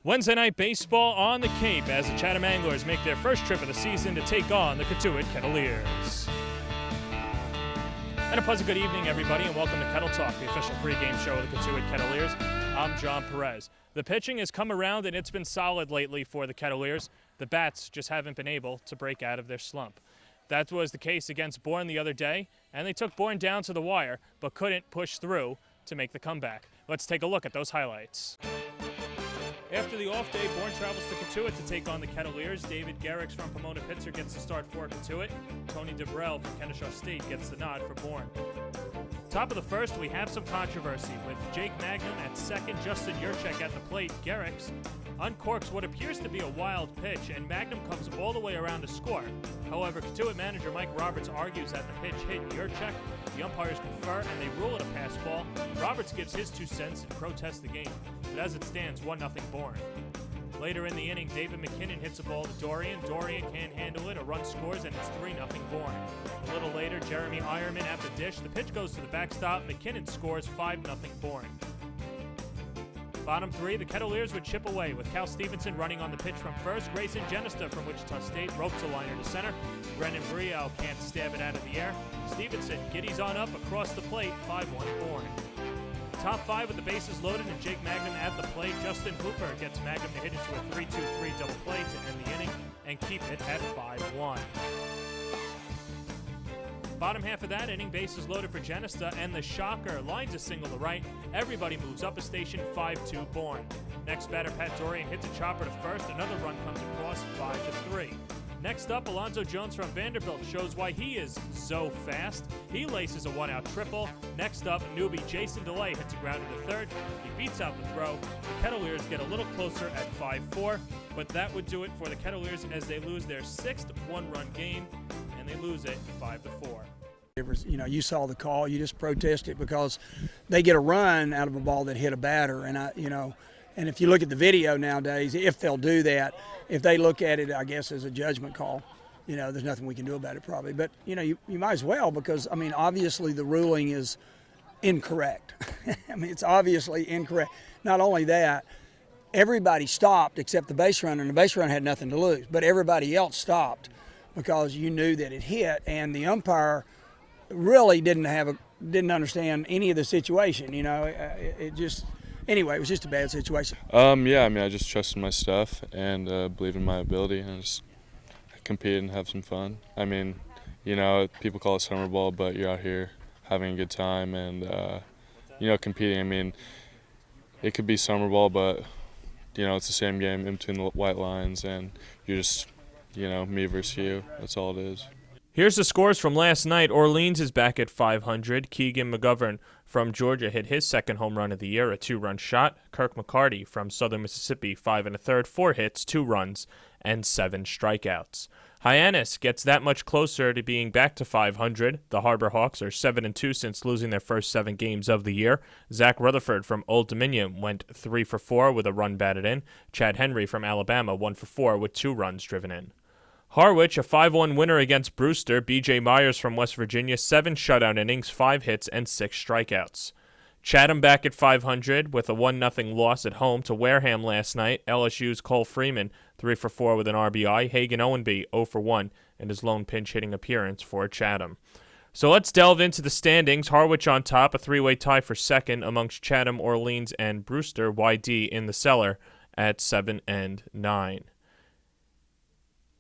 Wednesday night baseball on the Cape as the Chatham Anglers make their first trip of the season to take on the Cotuit Kettleers. And a pleasant good evening, everybody, and welcome to Kettle Talk, the official pregame show of the Cotuit Kettleers. I'm John Perez. The pitching has come around and it's been solid lately for the Kettleers. The bats just haven't been able to break out of their slump. That was the case against Bourne the other day, and they took Bourne down to the wire, but couldn't push through to make the comeback. Let's take a look at those highlights. After the off day, Bourne travels to Cotuit to take on the Kettleers. David Garrix from Pomona Pitzer gets the start for Cotuit. Tony DeBrell from Kennesaw State gets the nod for Bourne. Top of the first, we have some controversy with Jake Magnum at second, Justin Yurchek at the plate. Garrix uncorks what appears to be a wild pitch, and Magnum comes all the way around to score. However, Cotuit manager Mike Roberts argues that the pitch hit Yurchek. The umpires confer, and they rule it a pass ball. Roberts gives his 2 cents and protests the game. But as it stands, 1-0 Bourne. Later in the inning, David McKinnon hits a ball to Dorian. Dorian can't handle it. A run scores, and it's 3-0 Bourne. A little later, Jeremy Ironman at the dish. The pitch goes to the backstop. McKinnon scores 5-0 Bourne. Bottom 3, the Kettleers would chip away with Cal Stevenson running on the pitch from first. Grayson Genista from Wichita State ropes a liner to center. Brendan Brielle can't stab it out of the air. Stevenson giddies on up across the plate, 5-1 Bourne. Top 5 with the bases loaded and Jake Magnum at the plate. Justin Hooper gets Magnum to hit into a 3-2-3 double play to end the inning and keep it at 5-1. Bottom half of that inning, bases loaded for Genista, and the shocker lines a single to right. Everybody moves up a station, 5-2 Bourne. Next batter, Pat Dorian hits a chopper to first. Another run comes across, 5-3. Next up, Alonzo Jones from Vanderbilt shows why he is so fast. He laces a 1-out triple. Next up, newbie Jason DeLay hits a grounder to third. He beats out the throw. The Kettleers get a little closer at 5-4, but that would do it for the Kettleers as they lose their 6th one-run game, and they lose it 5-4. You know, you saw the call. You just protest it because they get a run out of a ball that hit a batter, and and if you look at the video nowadays, if they'll do that, if they look at it, I guess, as a judgment call, there's nothing we can do about it probably. But, you might as well because, obviously the ruling is incorrect. It's obviously incorrect. Not only that, everybody stopped except the base runner, and the base runner had nothing to lose. But everybody else stopped because you knew that it hit, and the umpire really didn't understand any of the situation. Anyway, it was just a bad situation. I just trusted my stuff and believed in my ability and just compete and have some fun. People call it summer ball, but you're out here having a good time and, competing. It could be summer ball, but, it's the same game in between the white lines and you're just, me versus you. That's all it is. Here's the scores from last night. Orleans is back at 500. Keegan McGovern from Georgia hit his second home run of the year, a 2-run shot. Kirk McCarty from Southern Mississippi, 5 1/3, 4 hits, 2 runs, and 7 strikeouts. Hyannis gets that much closer to being back to 500. The Harbor Hawks are 7-2 since losing their first 7 games of the year. Zach Rutherford from Old Dominion went 3 for 4 with a run batted in. Chad Henry from Alabama 1 for 4 with 2 runs driven in. Harwich, a 5-1 winner against Brewster. B.J. Myers from West Virginia, 7 shutout innings, 5 hits, and 6 strikeouts. Chatham back at 500 with a 1-0 loss at home to Wareham last night. LSU's Cole Freeman, 3 for 4 with an RBI. Hagen Owenby, 0 for 1 in his lone pinch-hitting appearance for Chatham. So let's delve into the standings. Harwich on top, a 3-way tie for second amongst Chatham, Orleans, and Brewster. YD in the cellar at 7 and 9.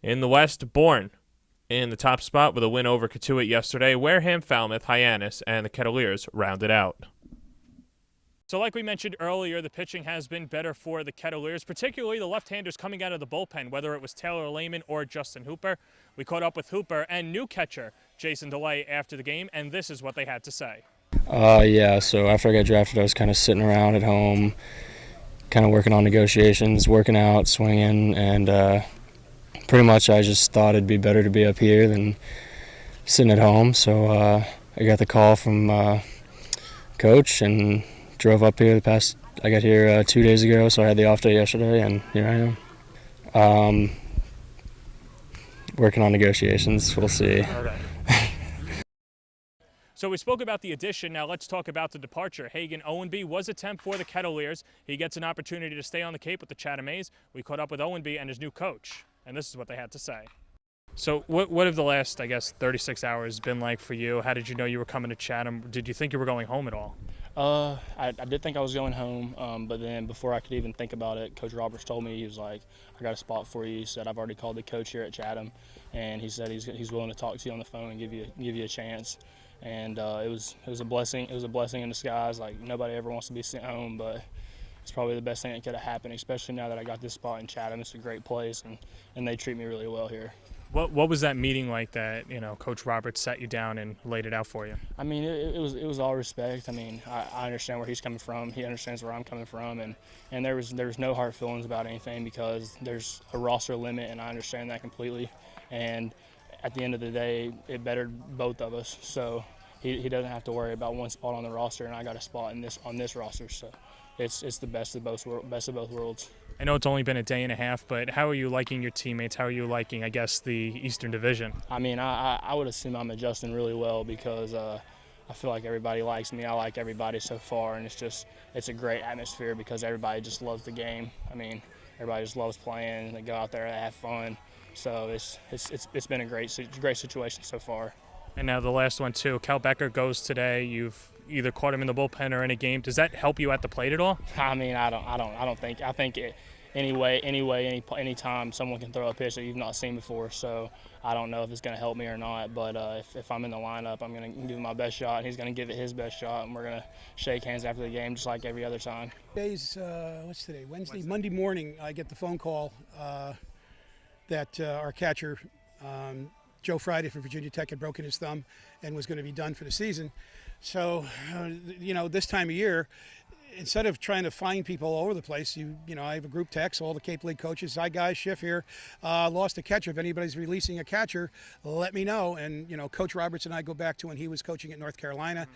In the West, Bourne in the top spot with a win over Cotuit yesterday. Wareham, Falmouth, Hyannis, and the Kettleers rounded out. So like we mentioned earlier, the pitching has been better for the Kettleers, particularly the left-handers coming out of the bullpen, whether it was Taylor Lehman or Justin Hooper. We caught up with Hooper and new catcher Jason DeLay after the game, and this is what they had to say. So after I got drafted, I was kind of sitting around at home, kind of working on negotiations, working out, swinging, and pretty much I just thought it'd be better to be up here than sitting at home. So I got the call from Coach and drove up here I got here 2 days ago, so I had the off day yesterday, and here I am. Working on negotiations, we'll see. Okay. So we spoke about the addition. Now let's talk about the departure. Hagen Owenby was a temp for the Kettleers. He gets an opportunity to stay on the Cape with the Chatham A's. We caught up with Owenby and his new coach, and this is what they had to say. So what have the last, 36 hours been like for you? How did you know you were coming to Chatham? Did you think you were going home at all? I did think I was going home, but then before I could even think about it, Coach Roberts told me, he was like, I got a spot for you. He said, I've already called the coach here at Chatham, and he said he's willing to talk to you on the phone and give you a chance. And it was a blessing. It was a blessing in disguise. Like, nobody ever wants to be sent home, but it's probably the best thing that could have happened, especially now that I got this spot in Chatham. It's a great place, and they treat me really well here. What was that meeting like that, Coach Roberts sat you down and laid it out for you? I mean, it was all respect. I mean, I understand where he's coming from. He understands where I'm coming from, and there was no hard feelings about anything because there's a roster limit, and I understand that completely. And at the end of the day, it bettered both of us. So he doesn't have to worry about one spot on the roster, and I got a spot on this roster. So it's the best of both worlds. I know it's only been a day and a half, but how are you liking your teammates? How are you liking, the Eastern Division? I mean, I would assume I'm adjusting really well because I feel like everybody likes me. I like everybody so far, and it's a great atmosphere because everybody just loves the game. I mean, everybody just loves playing. They go out there, they have fun. So it's been a great situation so far. And now the last one too. Cal Becker goes today. You've either caught him in the bullpen or in a game. Does that help you at the plate at all? I mean, I think anytime someone can throw a pitch that you've not seen before. So I don't know if it's going to help me or not. But if I'm in the lineup, I'm going to give him my best shot. He's going to give it his best shot, and we're going to shake hands after the game, just like every other time. Today's what's today? Wednesday. Monday morning, I get the phone call that our catcher, Joe Friday from Virginia Tech, had broken his thumb and was going to be done for the season. So, this time of year, instead of trying to find people all over the place, I have a group text, all the Cape League coaches. Hi guys, Schiff here. Lost a catcher. If anybody's releasing a catcher, let me know. And Coach Roberts and I go back to when he was coaching at North Carolina.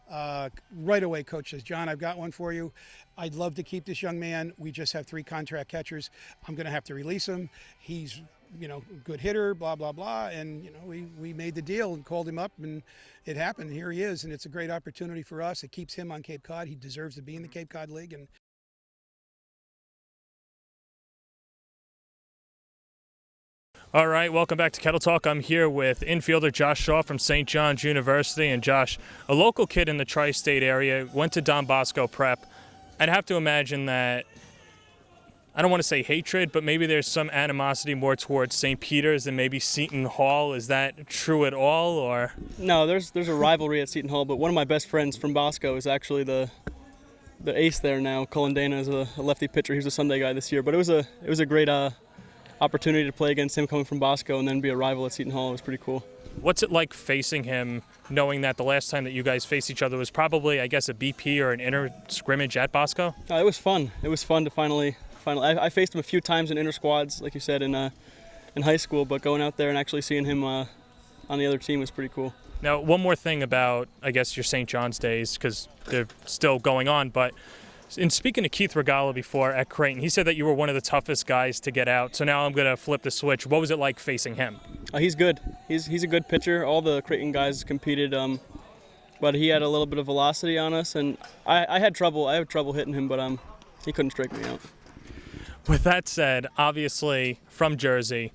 Right away, Coach says, John, I've got one for you. I'd love to keep this young man. We just have 3 contract catchers. I'm going to have to release him. He's good hitter, blah, blah, blah. And, we made the deal and called him up, and it happened. Here he is, and it's a great opportunity for us. It keeps him on Cape Cod. He deserves to be in the Cape Cod League. And all right, welcome back to Kettle Talk. I'm here with infielder Josh Shaw from St. John's University. And Josh, a local kid in the tri-state area, went to Don Bosco Prep. I'd have to imagine that, I don't want to say hatred, but maybe there's some animosity more towards St. Peter's than maybe Seton Hall. Is that true at all, or? No, there's a rivalry at Seton Hall, but one of my best friends from Bosco is actually the ace there now. Colin Dana is a lefty pitcher. He was a Sunday guy this year, but it was a great opportunity to play against him coming from Bosco and then be a rival at Seton Hall. It was pretty cool. What's it like facing him, knowing that the last time that you guys faced each other was probably, a BP or an inter scrimmage at Bosco? It was fun. It was fun to finally. I faced him a few times in inter squads, like you said, in high school, but going out there and actually seeing him on the other team was pretty cool. Now, one more thing about, your St. John's days, because they're still going on, but in speaking to Keith Regala before at Creighton, he said that you were one of the toughest guys to get out. So now I'm going to flip the switch. What was it like facing him? He's good. He's a good pitcher. All the Creighton guys competed, but he had a little bit of velocity on us, and I had trouble hitting him, but he couldn't strike me out. With that said, obviously from Jersey,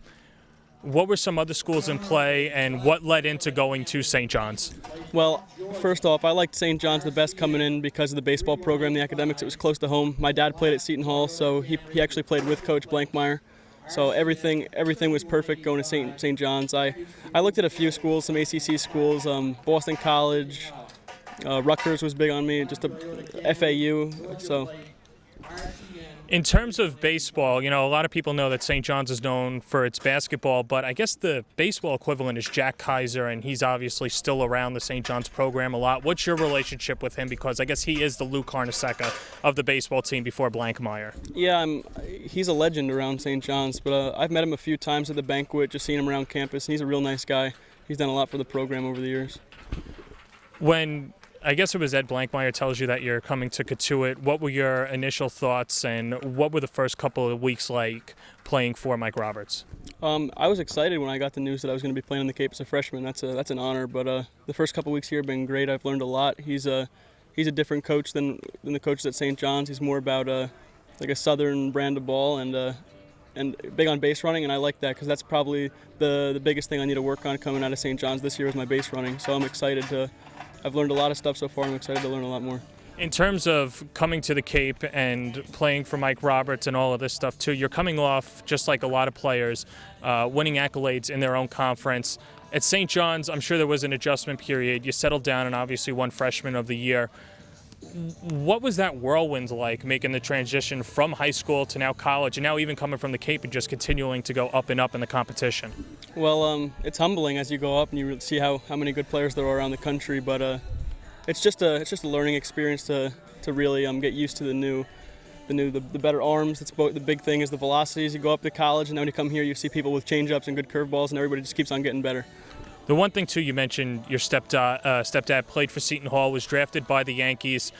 what were some other schools in play, and what led into going to St. John's? Well, first off, I liked St. John's the best coming in because of the baseball program, the academics. It was close to home. My dad played at Seton Hall, so he actually played with Coach Blankmeyer. So everything was perfect going to St. John's. I looked at a few schools, some ACC schools, Boston College, Rutgers was big on me, just a FAU. So. In terms of baseball, a lot of people know that St. John's is known for its basketball, but I guess the baseball equivalent is Jack Kaiser, and he's obviously still around the St. John's program a lot. What's your relationship with him? Because I guess he is the Lou Carnesecca of the baseball team before Blankmeyer. Yeah, he's a legend around St. John's, but I've met him a few times at the banquet, just seen him around campus, and he's a real nice guy. He's done a lot for the program over the years. When I guess it was Ed Blankmeyer tells you that you're coming to Cotuit, what were your initial thoughts, and what were the first couple of weeks like playing for Mike Roberts? I was excited when I got the news that I was going to be playing on the Cape as a freshman. That's an honor. But the first couple weeks here have been great. I've learned a lot. He's a different coach than the coaches at St. John's. He's more about like a southern brand of ball and big on base running, and I like that because that's probably the biggest thing I need to work on coming out of St. John's this year is my base running. So I'm excited I've learned a lot of stuff so far. I'm excited to learn a lot more. In terms of coming to the Cape and playing for Mike Roberts and all of this stuff too, you're coming off, just like a lot of players, winning accolades in their own conference. At St. John's, I'm sure there was an adjustment period. You settled down and obviously won Freshman of the Year. What was that whirlwind like, making the transition from high school to now college, and now even coming from the Cape and just continuing to go up and up in the competition? Well, it's humbling as you go up and you see how many good players there are around the country, but it's just a learning experience to really get used to the better arms. The big thing is the velocities. You go up to college, and then when you come here, you see people with change-ups and good curveballs, and everybody just keeps on getting better. The one thing, too, you mentioned your stepdad played for Seton Hall, was drafted by the Yankees.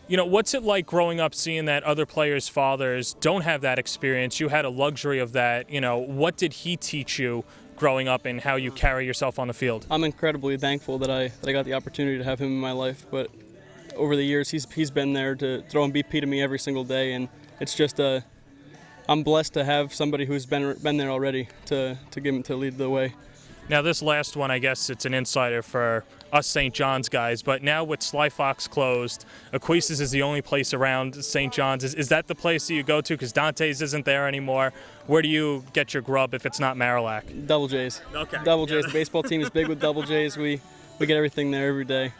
You know, what's it like growing up seeing that other players' fathers don't have that experience? You had a luxury of that. You know, what did he teach you growing up and how you carry yourself on the field? I'm incredibly thankful that I got the opportunity to have him in my life. But over the years, he's been there to throw and BP to me every single day, and it's just I'm blessed to have somebody who's been there already to lead the way. Now, this last one, I guess it's an insider for us St. John's guys, but now with Sly Fox closed, Aquises is the only place around St. John's. Is that the place that you go to? Because Dante's isn't there anymore. Where do you get your grub if it's not Marillac? Double J's. Okay. Double J's. The baseball team is big with Double J's. We get everything there every day.